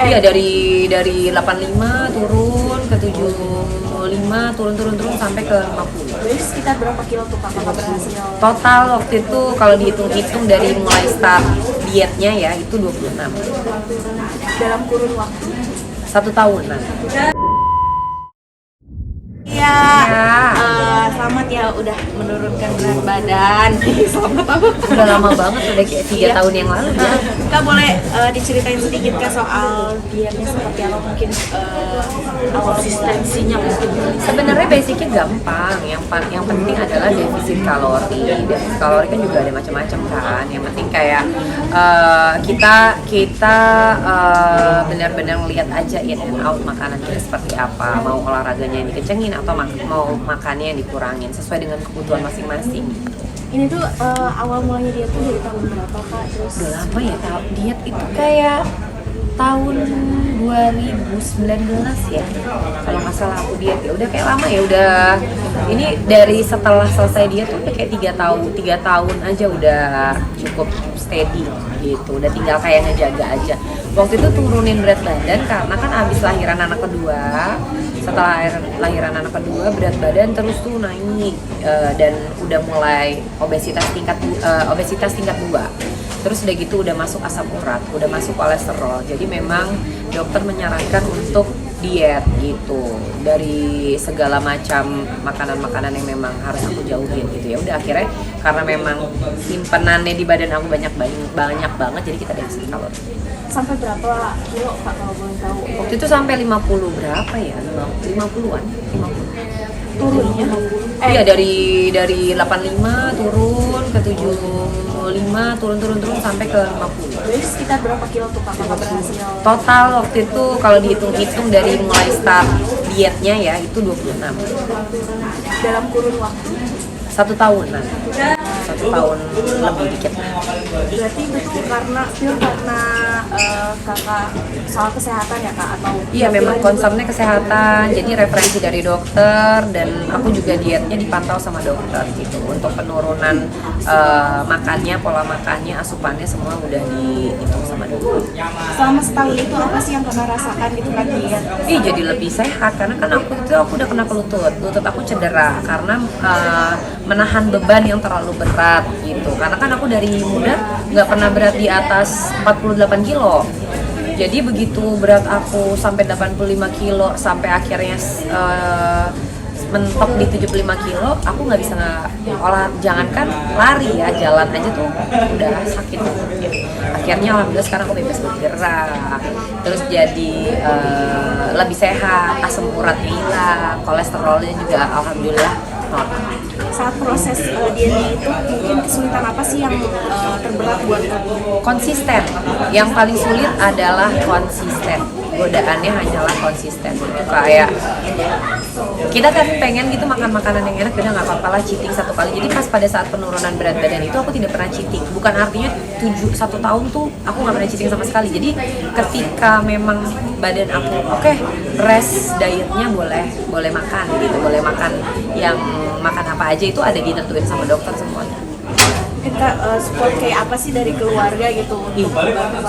Iya, dari 85 turun ke 75, turun sampai ke 50. Jadi sekitar berapa kilo tuh kakak berhasil? Total waktu itu kalau dihitung-hitung dari mulai start dietnya ya itu 26. Dalam kurun waktu? 1 tahunan. Iya. Ya. Selamat ya udah menurunkan berat badan. Selamat apa? Udah lama banget, udah kayak 3 tahun yang lalu ya. Kak boleh diceritain sedikit Kak soal dietnya seperti apa, mungkin konsistensinya mungkin. Sebenarnya basicnya gampang, yang penting adalah defisit kalori. Defisit kalori kan juga ada macam-macam kan. Yang penting kayak kita benar-benar ngelihat aja in and out makanan kita seperti apa. Mau olahraganya yang dikencengin atau mau makannya yang dikurangin sesuai dengan kebutuhan masing-masing. Ini tuh awal mulanya diet tuh dari tahun berapa Kak? Terus Udah lama ya diet itu kayak tahun 2019 ya kalau nggak salah aku diet ya. Udah kayak lama ya, udah ini dari setelah selesai diet tuh udah kayak 3 tahun aja udah cukup steady gitu, udah tinggal kayak ngejaga aja. Waktu itu turunin berat badan karena kan abis lahiran anak kedua. Setelah lahiran anak kedua berat badan terus tuh naik dan udah mulai obesitas tingkat 2. Terus udah gitu udah masuk asam urat, udah masuk kolesterol. Jadi memang dokter menyarankan untuk diet gitu dari segala macam makanan-makanan yang memang harus aku jauhin gitu ya. Udah akhirnya karena memang simpenannya di badan aku banyak banget, jadi kita defisit kalori. sampai berapa kilo Kak kalau boleh tahu? Waktu itu sampai 50 berapa ya? 50-an, 50. Turunnya? Iya, dari 85 turun ke 75, turun sampai ke 50. Jadi sekitar berapa kilo tuh Kak kakak berhasil? Total waktu itu kalau dihitung-hitung dari mulai start dietnya ya itu 26. Dalam kurun waktu? 1 tahunan. 1 tahun lebih dikit lah. Berarti itu karena kakak soal kesehatan ya Kak, atau? Iya, memang concernnya kesehatan, jadi referensi dari dokter dan aku juga dietnya dipantau sama dokter gitu untuk penurunan makannya, pola makannya, asupannya semua udah dihitung sama dokter. Selama setahun itu apa sih yang kakak rasakan gitu kan diet? Jadi lebih sehat karena kan aku udah kena ke lutut aku cedera karena menahan beban yang terlalu berat gitu. Karena kan aku dari muda nggak pernah berat di atas 48 kilo. Jadi begitu berat aku sampai 85 kilo sampai akhirnya mentok di 75 kilo, aku nggak bisa jangankan lari ya, jalan aja tuh udah sakit ya. Akhirnya alhamdulillah sekarang aku bebas bergerak, terus jadi lebih sehat, asam uratnya hilang, kolesterolnya juga alhamdulillah normal. Saat proses dietnya itu mungkin kesulitan apa sih yang terberat buat kamu? Konsisten, yang paling sulit adalah konsisten. Godaannya hanyalah konsisten. Kayak kita kan pengen gitu makan makanan yang enak, udah nggak apa-apa lah cheating 1 kali. Jadi pas pada saat penurunan berat badan itu aku tidak pernah cheating. Bukan artinya 1 tahun tuh aku nggak pernah cheating sama sekali. Jadi ketika memang badan aku oke, rest dietnya boleh makan gitu, boleh makan yang makan apa aja itu ada ditentuin sama dokter semuanya. Kita support kayak apa sih dari keluarga gitu untuk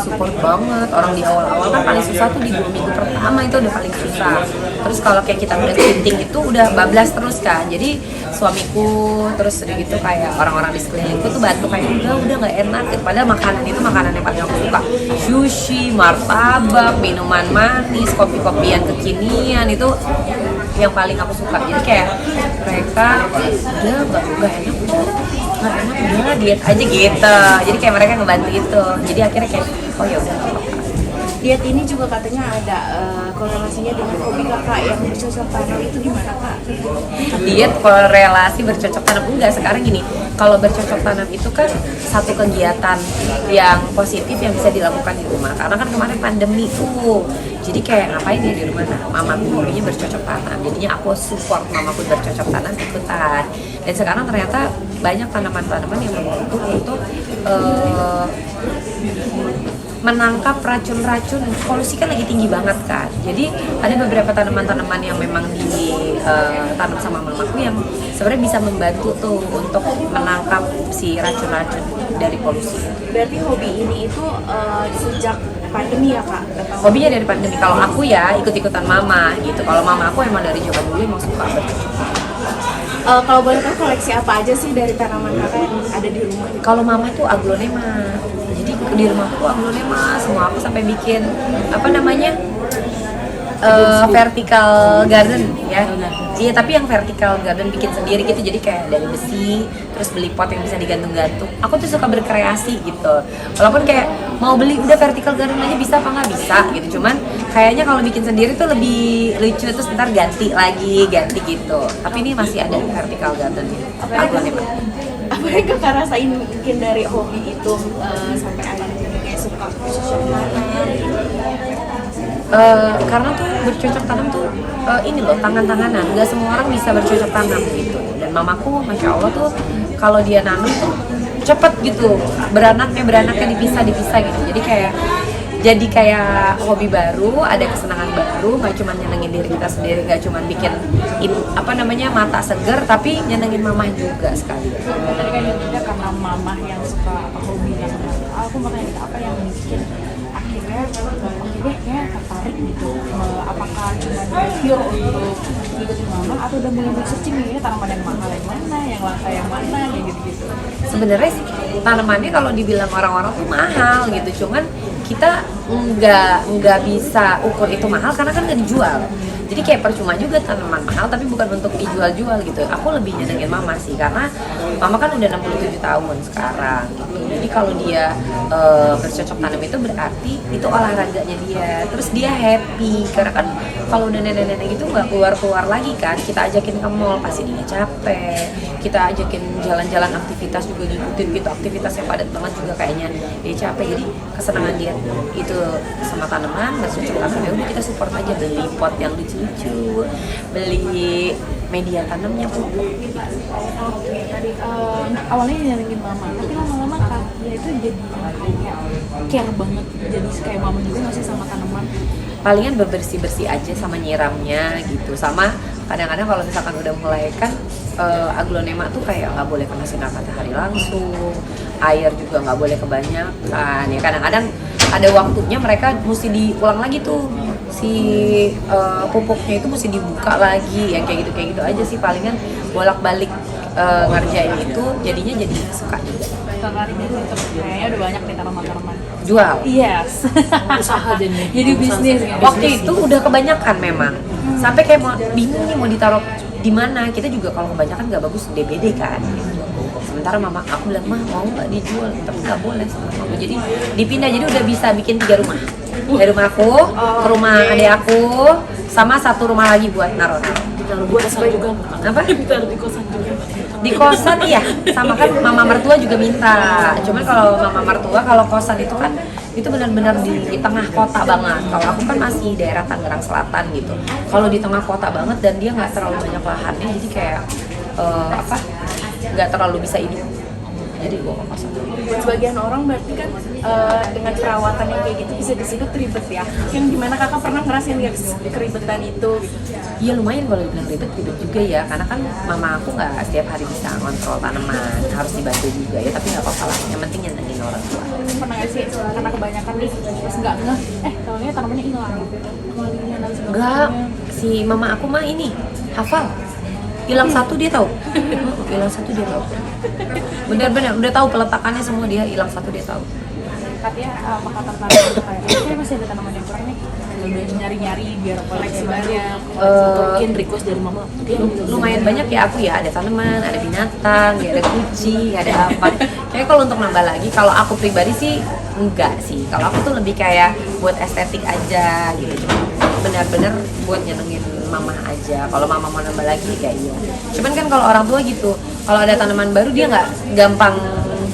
Support banget. Orang di awal-awal kan paling susah tuh di 2 minggu pertama itu udah paling susah. Terus kalau kayak kita udah cheating itu udah bablas terus kan. Jadi suamiku terus udah gitu kayak orang-orang di sekelilingku tuh bantu kayak udah nggak enak gitu. Padahal makanan itu makanan yang paling aku suka. Sushi, martabak, minuman manis, kopi-kopian kekinian itu yang paling aku suka. Jadi kayak mereka udah nggak enak udah diet aja gitu. Jadi kayak mereka ngebantu itu. Jadi akhirnya kayak oh ya udah. diet ini juga katanya ada korelasinya dengan hobi kakak yang bercocok tanam, itu gimana Kak? Diet korelasi bercocok tanam enggak. Sekarang gini, kalau bercocok tanam itu kan satu kegiatan yang positif yang bisa dilakukan di rumah. Karena kan kemarin pandemi tuh, jadi kayak ngapain ya di rumah? Nah, mamaku hobinya bercocok tanam, jadinya aku support mamaku bercocok tanam ikutan. Dan sekarang ternyata banyak tanaman-tanaman yang membantu untuk menangkap racun-racun. Polusi kan lagi tinggi banget kan, jadi ada beberapa tanaman-tanaman yang memang ditanam sama mamaku yang sebenarnya bisa membantu tuh untuk menangkap si racun-racun dari polusi. Berarti hobi ini itu sejak pandemi ya kak? Atau Hobinya dari pandemi. Kalau aku ya ikut-ikutan mama gitu. Kalau mama aku emang dari zaman dulu emang suka bercocok. kalau boleh tahu koleksi apa aja sih dari tanaman kakak yang ada di rumah? Kalau mama tuh aglonema. Jadi di rumah aku aglonema semua. Aku sampai bikin apa namanya? Vertical garden ya. Iya, tapi yang vertical garden bikin sendiri gitu. Jadi kayak dari besi, terus beli pot yang bisa digantung-gantung. Aku tuh suka berkreasi gitu. Walaupun kayak mau beli udah vertical garden aja bisa apa nggak bisa gitu. Cuman kayaknya kalau bikin sendiri tuh lebih lucu, terus ntar ganti lagi, ganti gitu. Tapi ini masih ada vertical garden gitu. Aglonema. Apa yang kakak rasain mungkin dari hobi itu sampai akhirnya kayak suka bercocok tanam gitu? Karena tuh bercocok tanam tuh ini loh, tangan-tanganan, nggak semua orang bisa bercocok tanam gitu. Dan mamaku masya Allah tuh kalau dia nanam tuh cepet gitu, beranaknya dipisah gitu. Jadi kayak hobi baru, ada kesenangan baru, nggak cuma nyenengin diri kita sendiri, nggak cuma bikin mata seger, tapi nyenengin mamah juga sekali. Tadi kan juga karena mamah yang suka hobi yang aku mau tanya apa yang bikin akhirnya oke deh kayak tertarik gitu, apakah cuma pure untuk ngikutin mama atau udah mulai searching nih tanaman yang mahal yang mana, yang langka yang mana, kayak gitu-gitu. Sebenarnya sih tanamannya kalau dibilang orang-orang tuh mahal gitu, cuman kita nggak bisa ukur itu mahal karena kan nggak dijual. Jadi kayak percuma juga tanaman mahal tapi bukan untuk dijual-jual gitu. Aku lebih nyenengin mama sih karena mama kan udah 67 tahun sekarang gitu. Jadi kalau dia bercocok tanam itu berarti itu olahraganya dia. Terus dia happy karena kan kalau udah nenek-nenek gitu nggak keluar-keluar lagi kan. Kita ajakin ke mall pasti dia capek. Kita ajakin jalan-jalan aktivitas juga ngikutin gitu. Aktivitas yang padat banget juga kayaknya dia capek. Jadi kesenangan dia itu sama tanaman, bercocok tanam ya udah kita support aja, beli pot yang lucu-lucu, beli media tanamnya pupuk gitu. Oke, tadi awalnya nyenengin mama, tapi lama-lama kakaknya itu jadi kayak care banget, jadi kayak mama juga nggak sih sama tanaman? Palingan bersih-bersih aja sama nyiramnya gitu, sama kadang-kadang kalau misalkan udah mulai kan aglonema tuh kayak nggak boleh kena sinar matahari langsung, air juga nggak boleh kebanyakan ya. Kadang-kadang ada waktunya mereka mesti diulang lagi tuh si pupuknya itu mesti dibuka lagi, yang kayak gitu aja sih. Palingan bolak-balik ngerjain itu jadinya jadi suka juga. Kakak ini tetap kayaknya udah banyak nih tanaman-tanaman. Jual. Yes. Usaha Jadi bisnis. Waktu itu udah kebanyakan memang. Sampai kayak mau bingung nih mau ditaruh di mana. Kita juga kalau kebanyakan nggak bagus DBD kan. Gitu. Sementara mama aku bilang mah mau nggak dijual, tapi nggak boleh sama aku. Jadi dipindah, jadi udah bisa bikin 3 rumah. Dari rumah aku ke rumah adik aku, sama 1 rumah lagi buat naruh-naruh. ditaruh di kosan juga nggak? Apa? Ditaruh di kosan juga. Di kosan iya, sama kan mama mertua juga minta. Cuman kalau mama mertua kalau kosan itu kan itu benar-benar di tengah kota banget. Kalau aku kan masih daerah Tangerang Selatan gitu. Kalau di tengah kota banget dan dia nggak terlalu banyak lahannya, jadi kayak nggak terlalu bisa hidup. Jadi gua ke kosan. Buat sebagian orang berarti kan dengan perawatan yang kayak gitu bisa disebut ribet ya. Yang gimana kakak pernah ngerasain nggak keribetan itu? Iya lumayan kalau dibilang ribet juga ya, karena kan mama aku nggak setiap hari bisa ngontrol tanaman, harus dibantu juga ya, tapi nggak apa-apa lah, yang penting nyenengin orang tua. Pernah nggak sih karena kebanyakan nih terus nggak ngeh, tahunya tanamannya hilang, kemalingan dan sebagainya. Enggak, si mama aku mah ini hafal, hilang satu dia tahu, hilang satu dia tahu, benar-benar udah tahu peletakannya semua, dia hilang satu dia tahu. Katanya apakah tertarik kayak masih ada tanaman yang kurang nih, udah nyari-nyari biar koleksi banyak. Mungkin request dari mama. Lumayan banyak ya aku ya, ada tanaman, ada binatang, ya ada kucing, ada apa. Kayaknya kalau untuk nambah lagi, kalau aku pribadi sih enggak sih. Kalau aku tuh lebih kayak buat estetik aja gitu. Cuma benar-benar buat nyenengin mama aja. Kalau mama mau nambah lagi ya iya. Cuman kan kalau orang tua gitu, kalau ada tanaman baru dia nggak gampang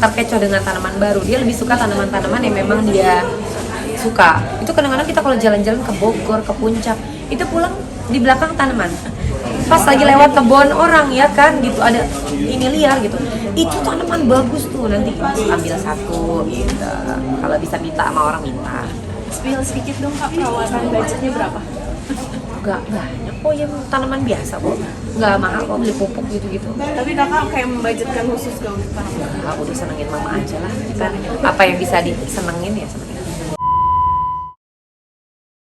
terkecoh dengan tanaman baru. Dia lebih suka tanaman-tanaman yang memang dia suka. Itu kadang-kadang kita kalau jalan-jalan ke Bogor, ke Puncak, itu pulang di belakang tanaman. Pas lagi lewat kebun orang ya kan gitu, ada ini liar gitu. Itu tanaman bagus tuh, nanti ambil satu gitu. Kalau bisa minta sama orang minta. Spill sedikit dong kak, perawatan budgetnya berapa? Enggak banyak kok, yang tanaman biasa kok. Enggak mahal kok beli pupuk gitu-gitu. Tapi kakak kayak membudgetkan khusus gak untuk tanaman? Enggak, udah senengin mama aja lah. Kita apa yang bisa disenengin ya senengin.